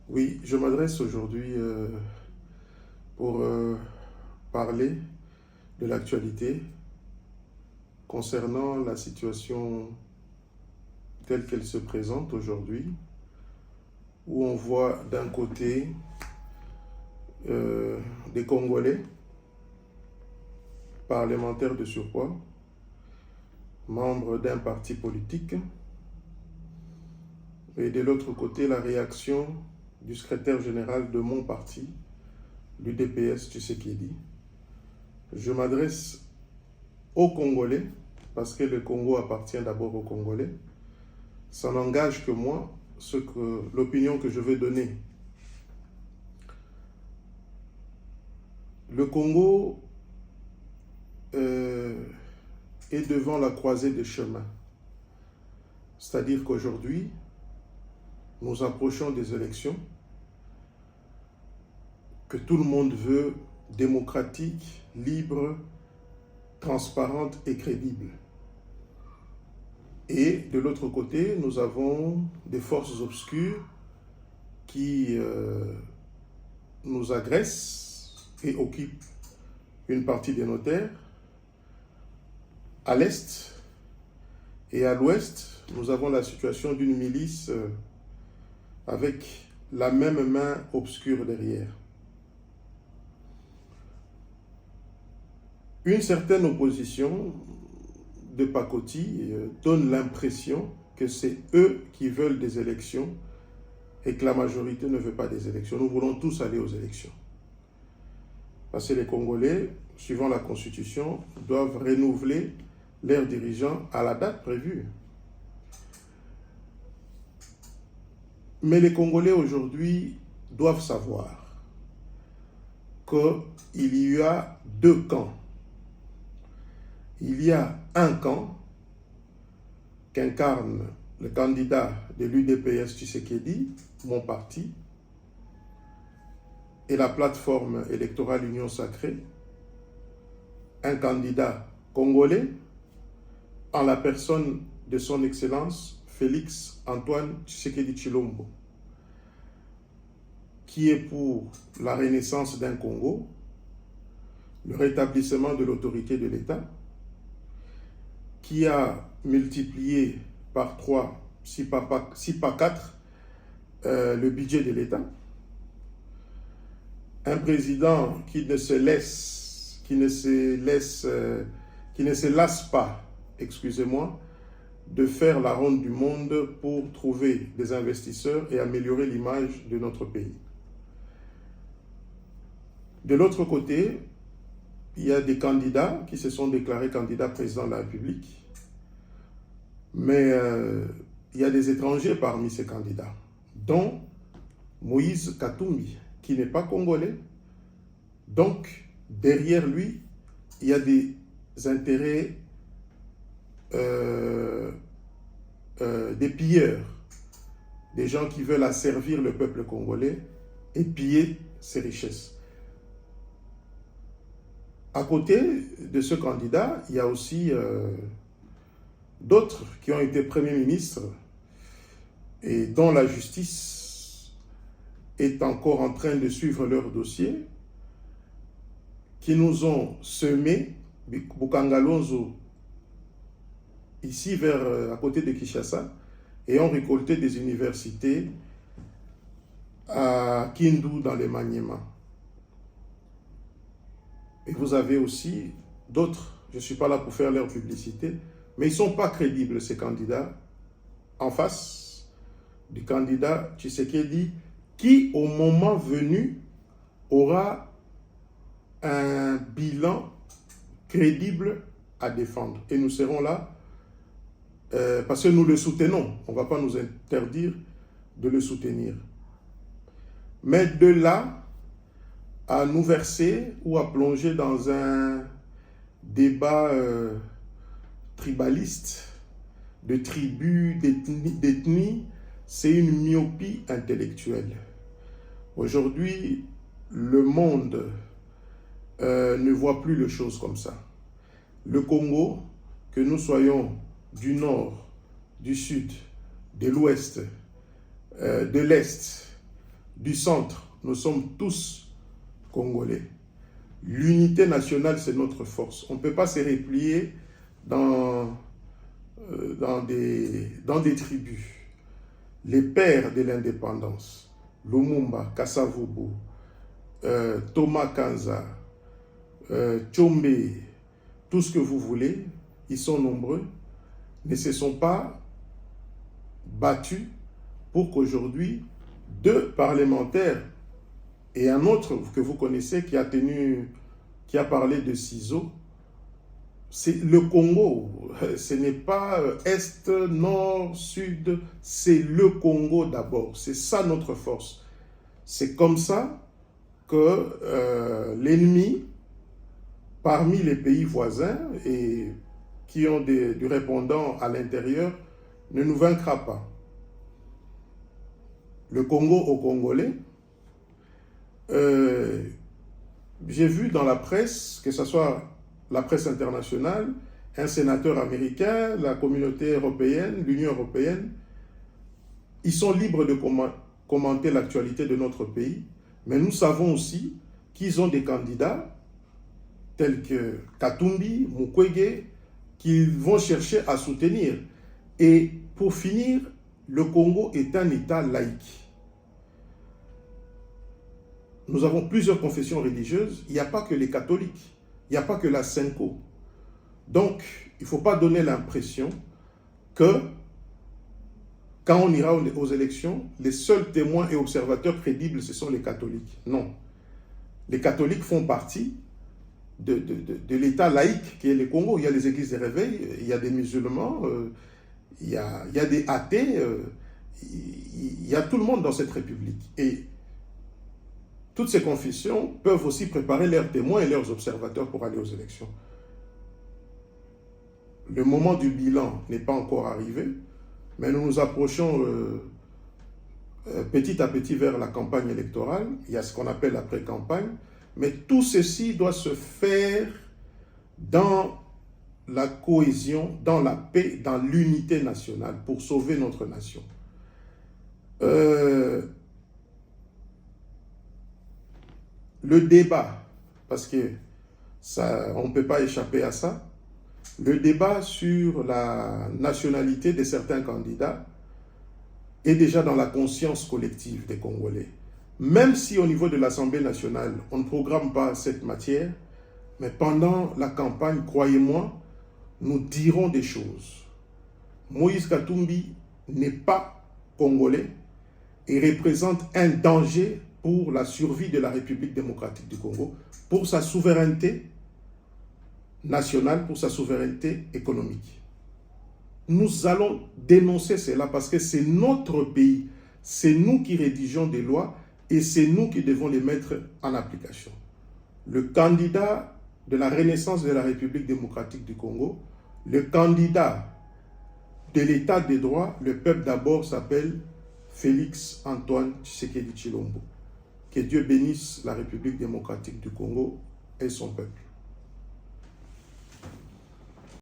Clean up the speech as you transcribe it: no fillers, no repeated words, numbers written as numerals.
Oui, je m'adresse aujourd'hui pour parler de l'actualité concernant la situation telle qu'elle se présente aujourd'hui, où on voit d'un côté des Congolais, parlementaires de surpoids, membres d'un parti politique, et de l'autre côté la réaction du secrétaire général de mon parti, l'UDPS Tshisekedi. Je m'adresse aux Congolais, parce que le Congo appartient d'abord aux Congolais. Ça n'engage que moi, l'opinion que je vais donner. Le Congo est devant la croisée des chemins. C'est-à-dire qu'aujourd'hui, nous approchons des élections que tout le monde veut, démocratiques, libres, transparentes et crédibles. Et de l'autre côté, nous avons des forces obscures qui nous agressent et occupent une partie de nos terres. À l'est et à l'ouest, nous avons la situation d'une milice avec la même main obscure derrière. Une certaine opposition de pacotille donne l'impression que c'est eux qui veulent des élections et que la majorité ne veut pas des élections. Nous voulons tous aller aux élections. Parce que les Congolais, suivant la Constitution, doivent renouveler leurs dirigeants à la date prévue. Mais les Congolais aujourd'hui doivent savoir qu'il y a deux camps. Il y a un camp qu'incarne le candidat de l'UDPS Tshisekedi, mon parti, et la plateforme électorale Union Sacrée, un candidat congolais en la personne de son Excellence Félix Antoine Tshisekedi Tshilombo, qui est pour la renaissance d'un Congo, le rétablissement de l'autorité de l'État, qui a multiplié par 3, si pas 4, le budget de l'État. Un président qui ne se lasse pas, excusez-moi, de faire la ronde du monde pour trouver des investisseurs et améliorer l'image de notre pays. De l'autre côté, il y a des candidats qui se sont déclarés candidats président de la République, mais il y a des étrangers parmi ces candidats, dont Moïse Katumbi, qui n'est pas congolais. Donc, derrière lui, il y a des intérêts des pilleurs, des gens qui veulent asservir le peuple congolais et piller ses richesses. À côté de ce candidat, il y a aussi d'autres qui ont été premiers ministres et dont la justice est encore en train de suivre leur dossier, qui nous ont semé, Bukangalonzo, ici à côté de Kinshasa, et ont récolté des universités à Kindu dans les Maniema. Et vous avez aussi d'autres, je ne suis pas là pour faire leur publicité, mais ils ne sont pas crédibles, ces candidats, en face du candidat Tshisekedi, qui, au moment venu, aura un bilan crédible à défendre. Et nous serons là parce que nous le soutenons. On ne va pas nous interdire de le soutenir. Mais de là à nous verser ou à plonger dans un débat tribaliste, de tribus, d'ethnie, c'est une myopie intellectuelle. Aujourd'hui, le monde ne voit plus les choses comme ça. Le Congo, que nous soyons du nord, du sud, de l'ouest, de l'est, du centre, nous sommes tous Congolais. L'unité nationale, c'est notre force. On ne peut pas se replier dans des tribus. Les pères de l'indépendance, Lumumba, Kasavubu, Thomas Kanza, Tshombe, tout ce que vous voulez, ils sont nombreux, ne se sont pas battus pour qu'aujourd'hui, 2 parlementaires et un autre que vous connaissez qui a parlé de ciseaux, c'est le Congo, ce n'est pas Est, Nord, Sud, c'est le Congo d'abord, c'est ça notre force. C'est comme ça que l'ennemi, parmi les pays voisins et qui ont du répondant à l'intérieur, ne nous vaincra pas. Le Congo aux Congolais, j'ai vu dans la presse, que ce soit la presse internationale, un sénateur américain, la communauté européenne, l'Union européenne, ils sont libres de commenter l'actualité de notre pays, mais nous savons aussi qu'ils ont des candidats tels que Katumbi, Mukwege, qu'ils vont chercher à soutenir. Et pour finir, le Congo est un État laïque. Nous avons plusieurs confessions religieuses. Il n'y a pas que les catholiques. Il n'y a pas que la Senko. Donc, il ne faut pas donner l'impression que quand on ira aux élections, les seuls témoins et observateurs crédibles, ce sont les catholiques. Non. Les catholiques font partie de l'État laïque qui est le Congo. Il y a les églises de réveil, il y a des musulmans, il y a des athées, il y a tout le monde dans cette république. Et toutes ces confessions peuvent aussi préparer leurs témoins et leurs observateurs pour aller aux élections. Le moment du bilan n'est pas encore arrivé, mais nous nous approchons petit à petit vers la campagne électorale. Il y a ce qu'on appelle la pré-campagne, mais tout ceci doit se faire dans la cohésion, dans la paix, dans l'unité nationale pour sauver notre nation. Le débat, parce que ça, on ne peut pas échapper à ça, le débat sur la nationalité de certains candidats est déjà dans la conscience collective des Congolais. Même si au niveau de l'Assemblée nationale, on ne programme pas cette matière, mais pendant la campagne, croyez-moi, nous dirons des choses. Moïse Katumbi n'est pas congolais et représente un danger pour la survie de la République démocratique du Congo, pour sa souveraineté nationale, pour sa souveraineté économique. Nous allons dénoncer cela parce que c'est notre pays, c'est nous qui rédigeons des lois et c'est nous qui devons les mettre en application. Le candidat de la renaissance de la République démocratique du Congo, le candidat de l'état des droits, le peuple d'abord s'appelle Félix Antoine Tshisekedi Tshilombo. Que Dieu bénisse la République démocratique du Congo et son peuple.